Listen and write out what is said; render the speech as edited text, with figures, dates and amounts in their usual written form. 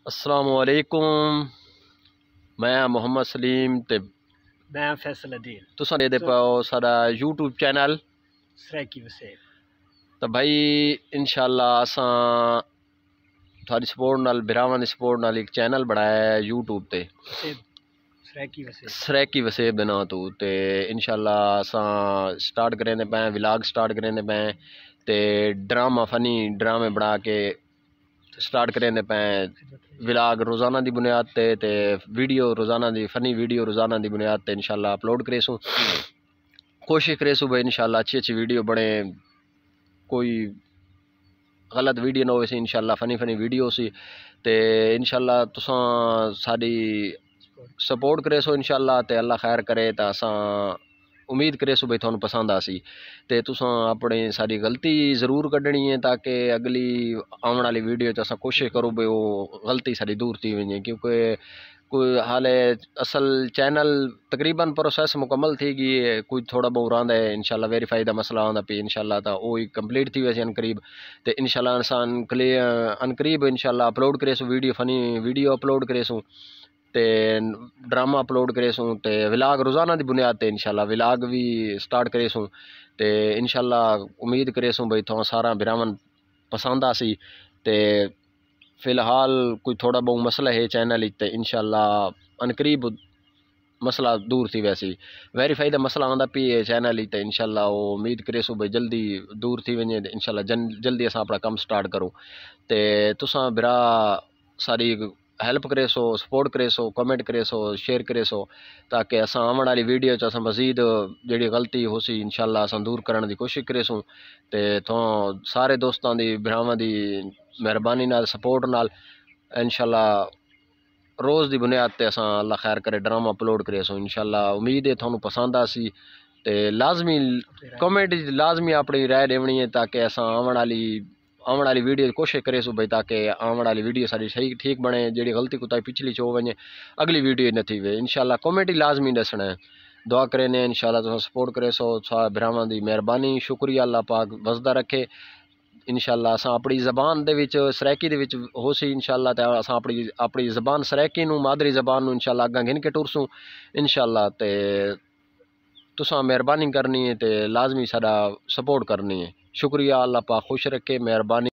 अस्सलामुअलैकुम। मैं मोहम्मद सलीम ते मैं फैसल अदील तुसां दे पाओ साडा यूट्यूब चैनल सराकी वसेब। तो भाई इंशाल्लाह असां थोड़ी सपोर्ट नाल बिरावां दी सपोर्ट नाल एक चैनल बनाया है यूट्यूब ते सराकी वसेब सराकी वसेब दे नां तो ते इंशाल्लाह असां स्टार्ट करेंदे पे व्लॉग स्टार्ट करेंदे पे ते ड्रामा फनी ड्रामे बना के स्टार्ट करेंदे पे व्लॉग रोज़ाना दी बुनियाद ते वीडियो रोज़ाना दी फनी वीडियो रोज़ाना दी बुनियाद ते इंशाल्लाह अपलोड करेसूँ। कोशिश करेसूँ भाई इंशाल्लाह अच्छी अच्छी वीडियो बने, कोई गलत वीडियो ना हो सी, इंशाल्लाह फनी फनी वीडियो सी ते इंशाल्लाह तुसां साडी सपोर्ट करेसो इंशाल्लाह ते अल्लाह खैर करे तो असां उम्मीद करेसो भाई थोनू पसंद आसी ते तुसां अपने सारी गलती ज़रूर कड्ढनी है ताकि अगली आने वाली वीडियो असां कोशिश करो भाई वो गलती सारी दूर थी वञे, क्योंकि कोई हाले असल चैनल तकरीबन प्रोसेस मुकम्मल थी गई है, कोई थोड़ा बहुत रहा है इंशाल्लाह वेरीफाई का मसला आंदा पे इंशाल्लाह तो वो ही कंप्लीट थी वैसे अनकरीब तो इंशाल्लाह असां अनकरीब इंशाल्लाह अपलोड करेसूँ वीडियो फनी वीडियो अपलोड करेसूँ ते ड्रामा अपलोड करेसूँ ते व्लॉग रोज़ाना की बुनियाद ते इंशाल्लाह व्लॉग भी स्टार्ट करेसूँ ते इंशाल्लाह उम्मीद करेसूँ भाई थोड़ा सारा बिरावन पसंद आसी ते फ़िलहाल कोई थोड़ा बहुत मसला है चैनल ते इंशाल्लाह अनकरीब मसला दूर थी वैसी वेरीफाई का मसला आंदा पी है चैनल ते इंशाल्लाह वो उम्मीद करेसूँ भाई जल्दी दूर थी वञे इंशाल्लाह जल्दी असां अपना कम स्टार्ट करूँ ते तुसां बिरा सारी हेल्प करेसो सपोर्ट करेसो कमेंट करेसो शेयर करेसो ताकि असां आने वाली वीडियो च असां मज़ीद जी गलती हो सी इंशाल्लाह असां दूर करने की कोशिश करेसूँ ते तो सारे दोस्तों की भरावां की मेहरबानी नाल सपोर्ट नाल इंशाल्लाह रोज़ की बुनियाद ते असां अल्लाह खैर करे ड्रामा अपलोड करेसूँ इंशाल्लाह उम्मीद है थोनू पसंद आसी ते लाजमी कमेंट लाजमी अपनी राय देनी है ताकि असां आने वाली वीडियो कोशिश करेसूँ भाई ताकि आने वाली वीडियो सारी सही ठीक बने, जी गलती कुताई पिछली चो वजे अगली वीडियो न थी वे इंशाल्लाह कमेंट ही लाजमी दसना है। दुआ करें इंशाल्लाह तुम सपोर्ट करेसो भरावां दी मेहरबानी शुक्रिया अल्लाह पाक वसदा रखे इंशाल्लाह असां अपनी ज़बान दे विच सराकी दे विच हो सी इंशाल्लाह ते असां अपनी ज़बान सराकी नू मादरी ज़बान नू इंशाल्लाह अग्गां गिन के टुरसूं इंशाल्लाह ते तुसां मेहरबानी करनी है ते लाजमी साडा सपोर्ट करनी है। शुक्रिया अल्लाह पाक खुश रखे मेहरबानी।